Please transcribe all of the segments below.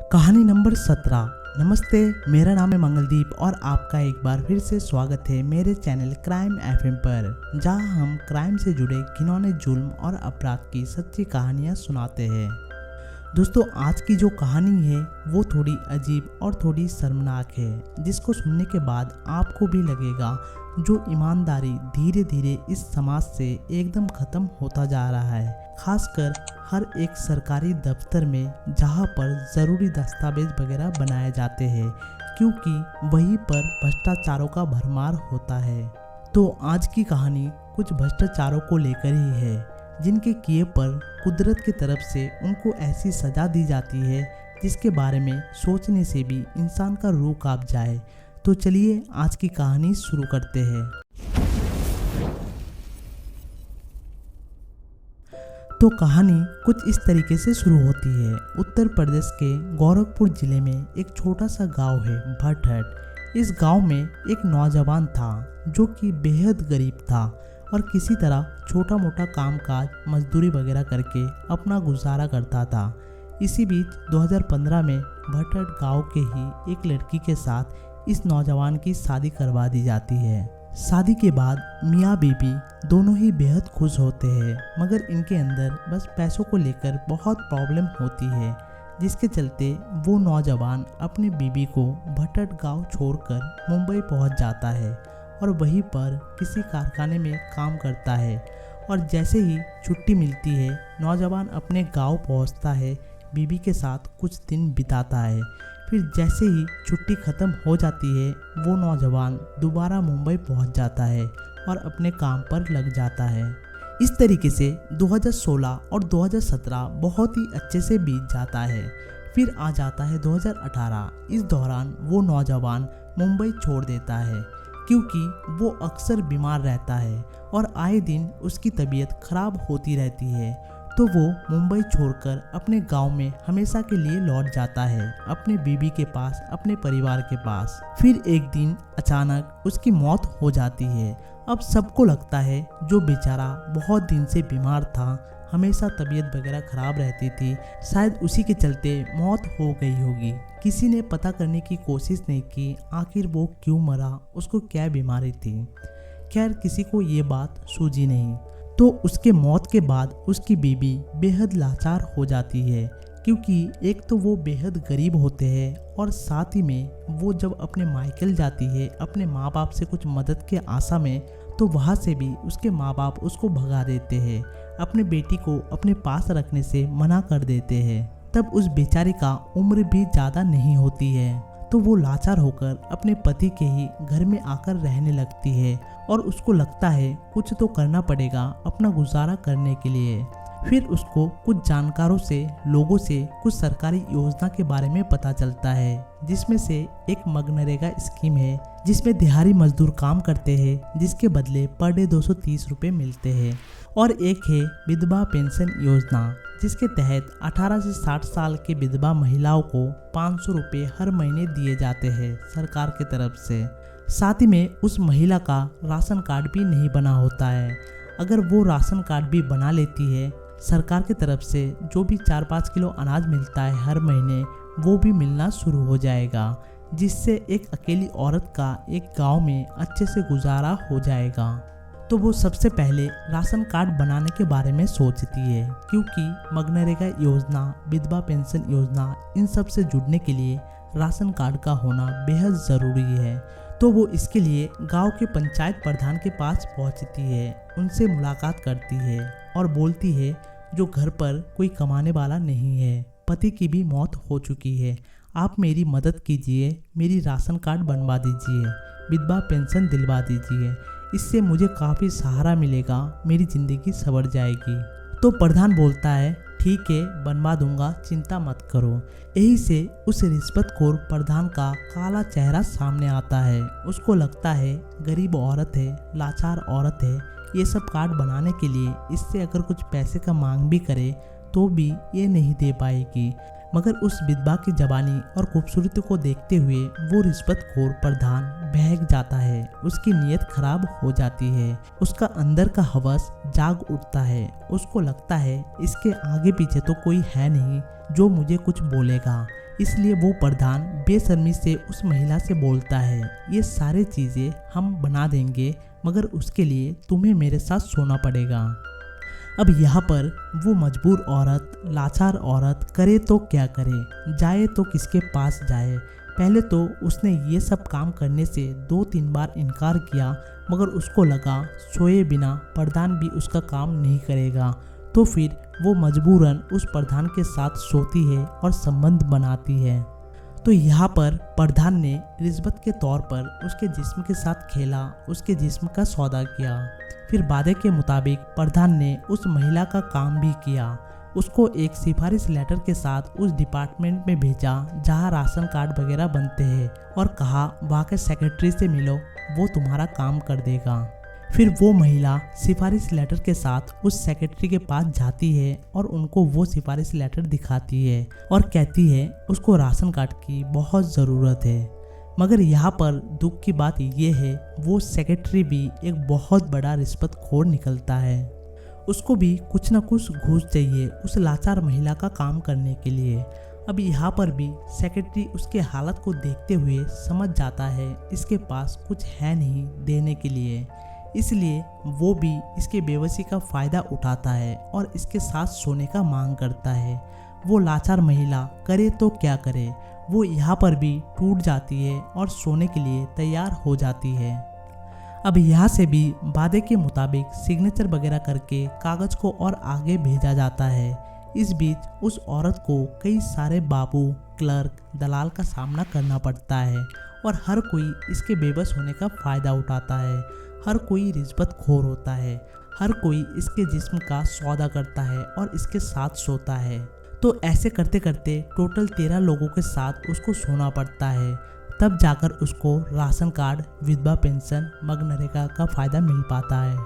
कहानी नंबर 17। नमस्ते, मेरा नाम है मंगलदीप और आपका एक बार फिर से स्वागत है मेरे चैनल क्राइम एफएम पर, जहां हम क्राइम से जुड़े घिनौने जुल्म और अपराध की सच्ची कहानियां सुनाते हैं। दोस्तों, आज की जो कहानी है वो थोड़ी अजीब और थोड़ी शर्मनाक है, जिसको सुनने के बाद आपको भी लगेगा जो ईमानदारी धीरे धीरे इस समाज से एकदम खत्म होता जा रहा है। खासकर हर एक सरकारी दफ्तर में, जहां पर ज़रूरी दस्तावेज वगैरह बनाए जाते हैं, क्योंकि वहीं पर भ्रष्टाचारों का भरमार होता है। तो आज की कहानी कुछ भ्रष्टाचारों को लेकर ही है, जिनके किए पर कुदरत की तरफ से उनको ऐसी सज़ा दी जाती है जिसके बारे में सोचने से भी इंसान का रूह कांप जाए। तो चलिए आज की कहानी शुरू करते हैं। तो कहानी कुछ इस तरीके से शुरू होती है। उत्तर प्रदेश के गोरखपुर जिले में एक छोटा सा गांव है, भटहट। इस गांव में एक नौजवान था जो कि बेहद गरीब था और किसी तरह छोटा मोटा कामकाज मजदूरी वगैरह करके अपना गुजारा करता था। इसी बीच 2015 में भटहट गांव के ही एक लड़की के साथ इस नौजवान की शादी करवा दी जाती है। शादी के बाद मियाँ बीबी दोनों ही बेहद खुश होते हैं, मगर इनके अंदर बस पैसों को लेकर बहुत प्रॉब्लम होती है, जिसके चलते वो नौजवान अपनी बीबी को भटहट गांव छोड़कर मुंबई पहुंच जाता है और वहीं पर किसी कारखाने में काम करता है। और जैसे ही छुट्टी मिलती है, नौजवान अपने गांव पहुंचता है, बीबी के साथ कुछ दिन बिताता है। फिर जैसे ही छुट्टी ख़त्म हो जाती है, वो नौजवान दोबारा मुंबई पहुंच जाता है और अपने काम पर लग जाता है। इस तरीके से 2016 और 2017 बहुत ही अच्छे से बीत जाता है। फिर आ जाता है 2018। इस दौरान वो नौजवान मुंबई छोड़ देता है, क्योंकि वो अक्सर बीमार रहता है और आए दिन उसकी तबीयत खराब होती रहती है। तो वो मुंबई छोड़कर अपने गांव में हमेशा के लिए लौट जाता है, अपने बीबी के पास, अपने परिवार के पास। फिर एक दिन अचानक उसकी मौत हो जाती है। अब सबको लगता है जो बेचारा बहुत दिन से बीमार था, हमेशा तबीयत वगैरह खराब रहती थी, शायद उसी के चलते मौत हो गई होगी। किसी ने पता करने की कोशिश नहीं की आखिर वो क्यों मरा, उसको क्या बीमारी थी। खैर, किसी को ये बात सूझी नहीं। तो उसके मौत के बाद उसकी बीबी बेहद लाचार हो जाती है, क्योंकि एक तो वो बेहद गरीब होते हैं और साथ ही में वो जब अपने मायके जाती है अपने माँ बाप से कुछ मदद के आशा में, तो वहाँ से भी उसके माँ बाप उसको भगा देते हैं, अपने बेटी को अपने पास रखने से मना कर देते हैं। तब उस बेचारी का उम्र भी ज़्यादा नहीं होती है, तो वो लाचार होकर अपने पति के ही घर में आकर रहने लगती है और उसको लगता है कुछ तो करना पड़ेगा अपना गुजारा करने के लिए। फिर उसको कुछ जानकारों से, लोगों से कुछ सरकारी योजना के बारे में पता चलता है, जिसमें से एक मनरेगा स्कीम है, जिसमें दिहाड़ी मजदूर काम करते हैं, जिसके बदले पर डे 230 रुपये मिलते हैं। और एक है विधवा पेंशन योजना, जिसके तहत 18 से 60 साल के विधवा महिलाओं को 500 रुपये हर महीने दिए जाते हैं सरकार की तरफ से। साथ ही में उस महिला का राशन कार्ड भी नहीं बना होता है। अगर वो राशन कार्ड भी बना लेती है, सरकार की तरफ से जो भी 4-5 किलो अनाज मिलता है हर महीने, वो भी मिलना शुरू हो जाएगा, जिससे एक अकेली औरत का एक गांव में अच्छे से गुजारा हो जाएगा। तो वो सबसे पहले राशन कार्ड बनाने के बारे में सोचती है, क्योंकि मनरेगा योजना, विधवा पेंशन योजना, इन सब से जुड़ने के लिए राशन कार्ड का होना बेहद ज़रूरी है। तो वो इसके लिए गांव के पंचायत प्रधान के पास पहुंचती है, उनसे मुलाकात करती है और बोलती है जो घर पर कोई कमाने वाला नहीं है, पति की भी मौत हो चुकी है, आप मेरी मदद कीजिए, मेरी राशन कार्ड बनवा दीजिए, विधवा पेंशन दिलवा दीजिए, इससे मुझे काफ़ी सहारा मिलेगा, मेरी ज़िंदगी संवर जाएगी। तो प्रधान बोलता है ठीक है, बनवा दूंगा, चिंता मत करो। यही से उस रिश्वतखोर प्रधान का काला चेहरा सामने आता है। उसको लगता है गरीब औरत है, लाचार औरत है, ये सब कार्ड बनाने के लिए इससे अगर कुछ पैसे का मांग भी करे तो भी ये नहीं दे पाएगी। मगर उस विधवा की जवानी और खूबसूरती को देखते हुए वो रिश्वतखोर प्रधान बहक जाता है, उसकी नीयत खराब हो जाती है, उसका अंदर का हवस जाग उठता है। उसको लगता है इसके आगे पीछे तो कोई है नहीं जो मुझे कुछ बोलेगा, इसलिए वो प्रधान बेशर्मी से उस महिला से बोलता है, ये सारी चीज़ें हम बना देंगे, मगर उसके लिए तुम्हें मेरे साथ सोना पड़ेगा। अब यहाँ पर वो मजबूर औरत, लाचार औरत करे तो क्या करे, जाए तो किसके पास जाए। पहले तो उसने ये सब काम करने से 2-3 बार इनकार किया, मगर उसको लगा सोए बिना प्रधान भी उसका काम नहीं करेगा, तो फिर वो मजबूरन उस प्रधान के साथ सोती है और संबंध बनाती है। तो यहाँ पर प्रधान ने रिश्वत के तौर पर उसके जिस्म के साथ खेला, उसके जिस्म का सौदा किया। फिर वादे के मुताबिक प्रधान ने उस महिला का काम भी किया। उसको एक सिफारिश लेटर के साथ उस डिपार्टमेंट में भेजा जहाँ राशन कार्ड वगैरह बनते हैं, और कहा वहाँ के सेक्रेटरी से मिलो, वो तुम्हारा काम कर देगा। फिर वो महिला सिफारिश लेटर के साथ उस सेक्रेटरी के पास जाती है और उनको वो सिफारिश लेटर दिखाती है और कहती है उसको राशन कार्ड की बहुत ज़रूरत है। मगर यहाँ पर दुख की बात ये है, वो सेक्रेटरी भी एक बहुत बड़ा रिश्वतखोर निकलता है। उसको भी कुछ न कुछ घूस चाहिए उस लाचार महिला का काम करने के लिए। अब यहाँ पर भी सेक्रेटरी उसके हालत को देखते हुए समझ जाता है इसके पास कुछ है नहीं देने के लिए, इसलिए वो भी इसके बेबसी का फ़ायदा उठाता है और इसके साथ सोने का मांग करता है। वो लाचार महिला करे तो क्या करे, वो यहाँ पर भी टूट जाती है और सोने के लिए तैयार हो जाती है। अब यहाँ से भी वादे के मुताबिक सिग्नेचर वगैरह करके कागज़ को और आगे भेजा जाता है। इस बीच उस औरत को कई सारे बाबू, क्लर्क, दलाल का सामना करना पड़ता है और हर कोई इसके बेबस होने का फ़ायदा उठाता है। हर कोई रिश्वतखोर होता है, हर कोई इसके जिस्म का सौदा करता है और इसके साथ सोता है। तो ऐसे करते करते टोटल 13 लोगों के साथ उसको सोना पड़ता है, तब जाकर उसको राशन कार्ड, विधवा पेंशन, मनरेगा का फ़ायदा मिल पाता है।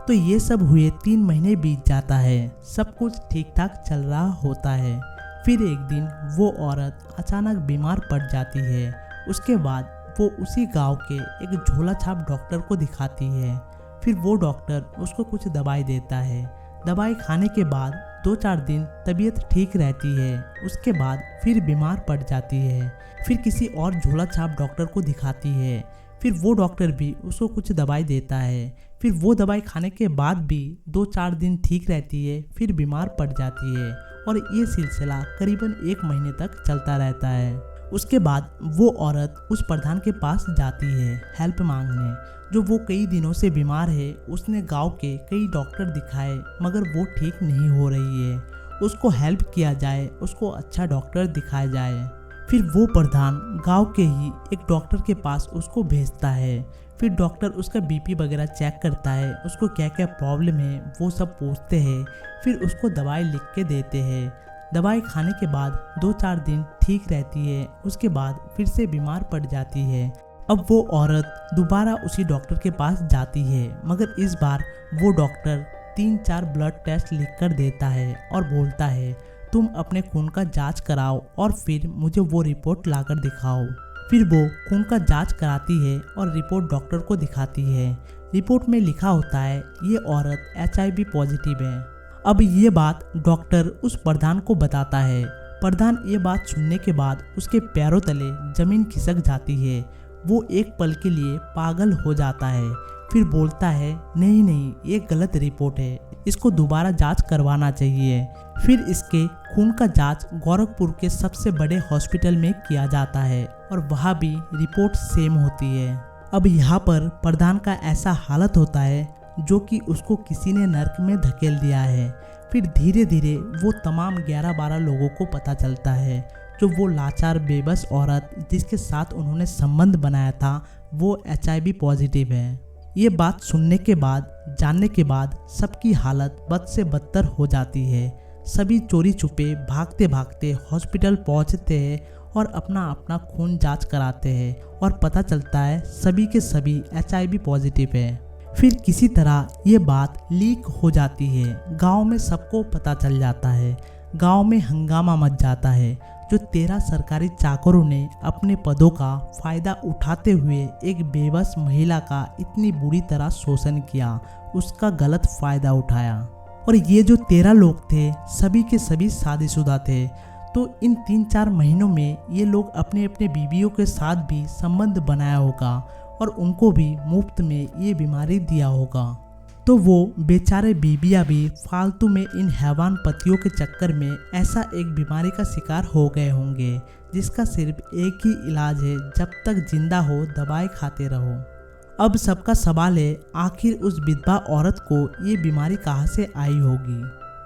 तो ये सब हुए 3 महीने बीत जाता है, सब कुछ ठीक ठाक चल रहा होता है। फिर एक दिन वो औरत अचानक बीमार पड़ जाती है। उसके बाद वो उसी गांव के एक झोला छाप डॉक्टर को दिखाती है। फिर वो डॉक्टर उसको कुछ दवाई देता है। दवाई खाने के बाद 2-4 दिन तबीयत ठीक रहती है, उसके बाद फिर बीमार पड़ जाती है। फिर किसी और झोला छाप डॉक्टर को दिखाती है। फिर वो डॉक्टर भी उसको कुछ दवाई देता है। फिर वो दवाई खाने के बाद भी 2-4 दिन ठीक रहती है, फिर बीमार पड़ जाती है और ये सिलसिला करीबन 1 महीने तक चलता रहता है। उसके बाद वो औरत उस प्रधान के पास जाती है हेल्प मांगने, जो वो कई दिनों से बीमार है। उसने गांव के कई डॉक्टर दिखाए, मगर वो ठीक नहीं हो रही है। उसको हेल्प किया जाए, उसको अच्छा डॉक्टर दिखाया जाए। फिर वो प्रधान गांव के ही एक डॉक्टर के पास उसको भेजता है। फिर डॉक्टर उसका बीपी वगैरह चेक करता है, उसको क्या क्या प्रॉब्लम है वो सब पूछते हैं। फिर उसको दवाई लिख के देते हैं। दवाई खाने के बाद 2-4 दिन ठीक रहती है, उसके बाद फिर से बीमार पड़ जाती है। अब वो औरत दोबारा उसी डॉक्टर के पास जाती है, मगर इस बार वो डॉक्टर 3-4 ब्लड टेस्ट लिख कर देता है और बोलता है तुम अपने खून का जांच कराओ और फिर मुझे वो रिपोर्ट लाकर दिखाओ। फिर वो खून का जांच कराती है और रिपोर्ट डॉक्टर को दिखाती है। रिपोर्ट में लिखा होता है ये औरत HIV पॉजिटिव है। अब ये बात डॉक्टर उस प्रधान को बताता है। प्रधान ये बात सुनने के बाद उसके पैरों तले जमीन खिसक जाती है। वो एक पल के लिए पागल हो जाता है। फिर बोलता है नहीं नहीं, ये गलत रिपोर्ट है, इसको दोबारा जांच करवाना चाहिए। फिर इसके खून का जांच गोरखपुर के सबसे बड़े हॉस्पिटल में किया जाता है और वहाँ भी रिपोर्ट सेम होती है। अब यहाँ पर प्रधान का ऐसा हालत होता है जो कि उसको किसी ने नर्क में धकेल दिया है। फिर धीरे धीरे वो तमाम 11-12 लोगों को पता चलता है जो वो लाचार बेबस औरत जिसके साथ उन्होंने संबंध बनाया था वो HIV पॉजिटिव है। ये बात सुनने के बाद, जानने के बाद सबकी हालत बद से बदतर हो जाती है। सभी चोरी छुपे भागते भागते हॉस्पिटल पहुंचते हैं और अपना अपना खून जांच कराते हैं और पता चलता है सभी के सभी HIV पॉजिटिव है। फिर किसी तरह ये बात लीक हो जाती है, गांव में सबको पता चल जाता है। गांव में हंगामा मच जाता है। जो 13 सरकारी चाकरों ने अपने पदों का फायदा उठाते हुए एक बेबस महिला का इतनी बुरी तरह शोषण किया, उसका गलत फायदा उठाया। और ये जो 13 लोग थे सभी के सभी शादीशुदा थे। तो इन 3-4 महीनों में ये लोग अपने अपने बीवियों के साथ भी संबंध बनाया होगा और उनको भी मुफ्त में ये बीमारी दिया होगा। तो वो बेचारे बीबियाँ भी फालतू में इन हैवान पतियों के चक्कर में ऐसा एक बीमारी का शिकार हो गए होंगे जिसका सिर्फ एक ही इलाज है, जब तक जिंदा हो दवाई खाते रहो। अब सबका सवाल है, आखिर उस विधवा औरत को ये बीमारी कहाँ से आई होगी?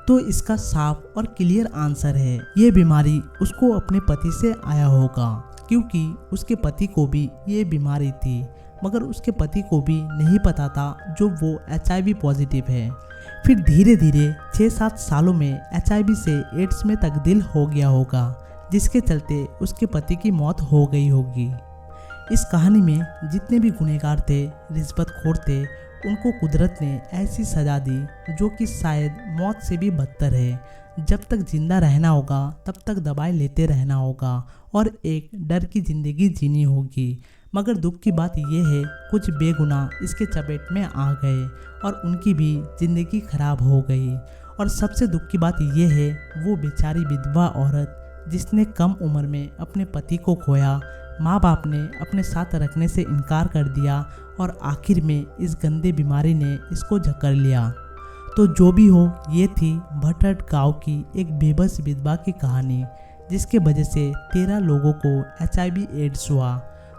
तो इसका साफ और क्लियर आंसर है, ये बीमारी उसको अपने पति से आया होगा, क्योंकि उसके पति को भी ये बीमारी थी, मगर उसके पति को भी नहीं पता था जो वो HIV पॉजिटिव है। फिर धीरे धीरे 6-7 सालों में HIV से एड्स में तब्दील हो गया होगा, जिसके चलते उसके पति की मौत हो गई होगी। इस कहानी में जितने भी गुनहगार थे, रिश्वतखोर थे, उनको कुदरत ने ऐसी सज़ा दी जो कि शायद मौत से भी बदतर है। जब तक जिंदा रहना होगा तब तक दवाई लेते रहना होगा और एक डर की ज़िंदगी जीनी होगी। मगर दुख की बात यह है, कुछ बेगुनाह इसके चपेट में आ गए और उनकी भी ज़िंदगी खराब हो गई। और सबसे दुख की बात यह है, वो बेचारी विधवा औरत जिसने कम उम्र में अपने पति को खोया, माँ बाप ने अपने साथ रखने से इनकार कर दिया और आखिर में इस गंदे बीमारी ने इसको जकड़ लिया। तो जो भी हो, ये थी भटहट गाँव की एक बेबस विधवा की कहानी, जिसके वजह से 13 लोगों को HIV एड्स हुआ।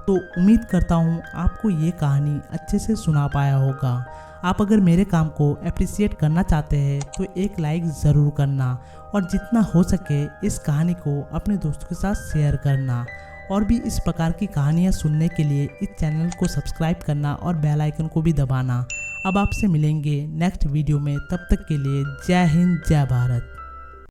तो उम्मीद करता हूँ आपको ये कहानी अच्छे से सुना पाया होगा। आप अगर मेरे काम को अप्रिशिएट करना चाहते हैं तो एक लाइक ज़रूर करना और जितना हो सके इस कहानी को अपने दोस्तों के साथ शेयर करना। और भी इस प्रकार की कहानियाँ सुनने के लिए इस चैनल को सब्सक्राइब करना और बेल आइकन को भी दबाना। अब आपसे मिलेंगे नेक्स्ट वीडियो में, तब तक के लिए जय हिंद जय भारत।